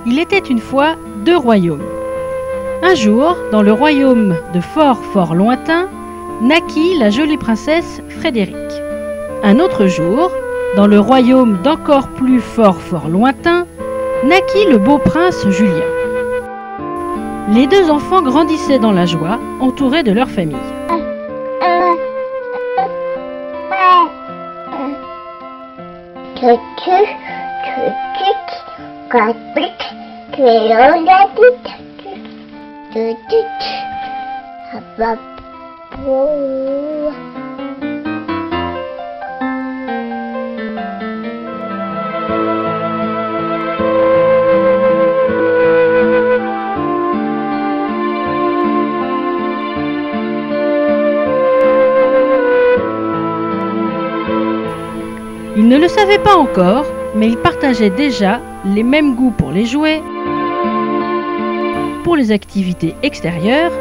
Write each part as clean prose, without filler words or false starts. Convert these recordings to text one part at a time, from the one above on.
Il était une fois 2 royaumes. Un jour, dans le royaume de fort lointain, naquit la jolie princesse Frédérique. Un autre jour, dans le royaume d'encore plus fort lointain, naquit le beau prince Julien. Les 2 enfants grandissaient dans la joie, entourés de leur famille. Ils ne le savaient pas encore, mais ils partageaient déjà les mêmes goûts pour les jouets, pour les activités extérieures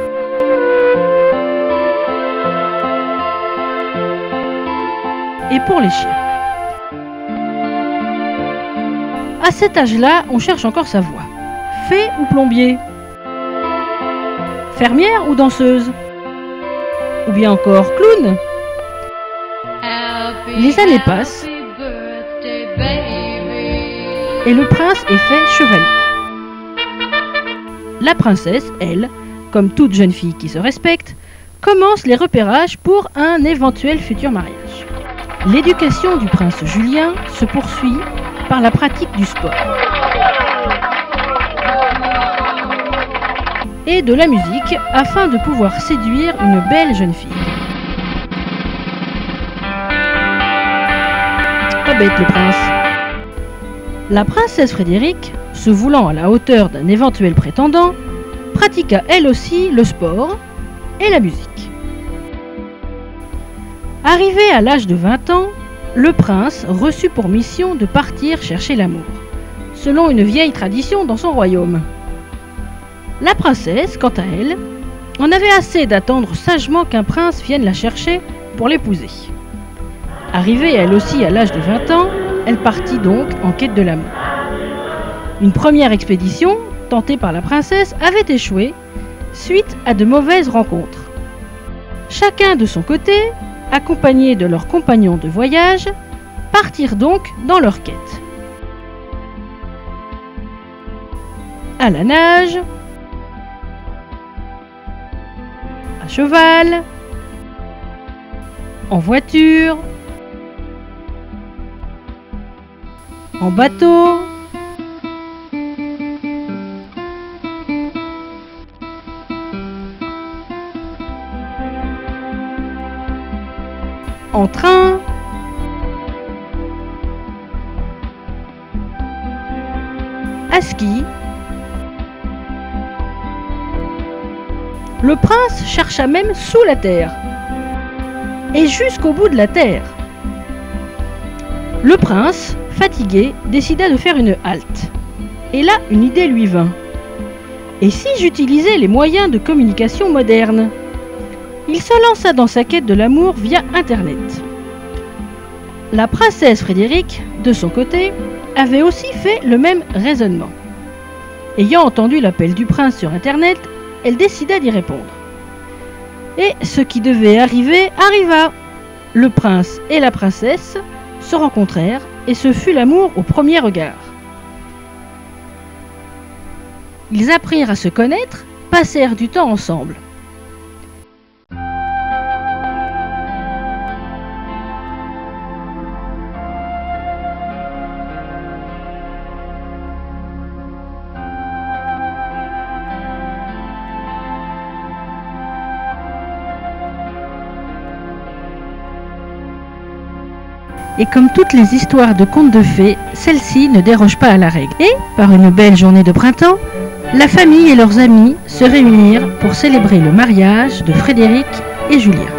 et pour les chiens. À cet âge-là, on cherche encore sa voie. Fée ou plombier? Fermière ou danseuse? Ou bien encore clown? Les années passent et le prince est fait chevalier. La princesse, elle, comme toute jeune fille qui se respecte, commence les repérages pour un éventuel futur mariage. L'éducation du prince Julien se poursuit par la pratique du sport et de la musique afin de pouvoir séduire une belle jeune fille. Pas bête le prince. La princesse Frédérique, se voulant à la hauteur d'un éventuel prétendant, pratiqua elle aussi le sport et la musique. Arrivé à l'âge de 20 ans, le prince reçut pour mission de partir chercher l'amour, selon une vieille tradition dans son royaume. La princesse, quant à elle, en avait assez d'attendre sagement qu'un prince vienne la chercher pour l'épouser. Arrivée elle aussi à l'âge de 20 ans, elle partit donc en quête de l'amour. Une première expédition, tentée par la princesse, avait échoué suite à de mauvaises rencontres. Chacun de son côté, accompagnés de leurs compagnons de voyage, partirent donc dans leur quête. À la nage, à cheval, en voiture, en bateau, en train, à ski. Le prince chercha même sous la terre et jusqu'au bout de la terre. Le prince, fatigué, décida de faire une halte. Et là, une idée lui vint. Et si j'utilisais les moyens de communication modernes? Il se lança dans sa quête de l'amour via Internet. La princesse Frédérique, de son côté, avait aussi fait le même raisonnement. Ayant entendu l'appel du prince sur Internet, elle décida d'y répondre. Et ce qui devait arriver arriva. Le prince et la princesse se rencontrèrent et ce fut l'amour au premier regard. Ils apprirent à se connaître, passèrent du temps ensemble. Et comme toutes les histoires de contes de fées, celle-ci ne déroge pas à la règle. Et, par une belle journée de printemps, la famille et leurs amis se réunirent pour célébrer le mariage de Frédérique et Julien.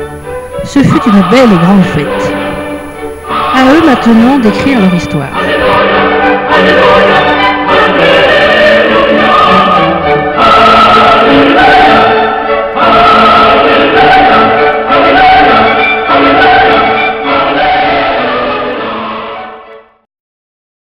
Ce fut une belle et grande fête. À eux maintenant d'écrire leur histoire.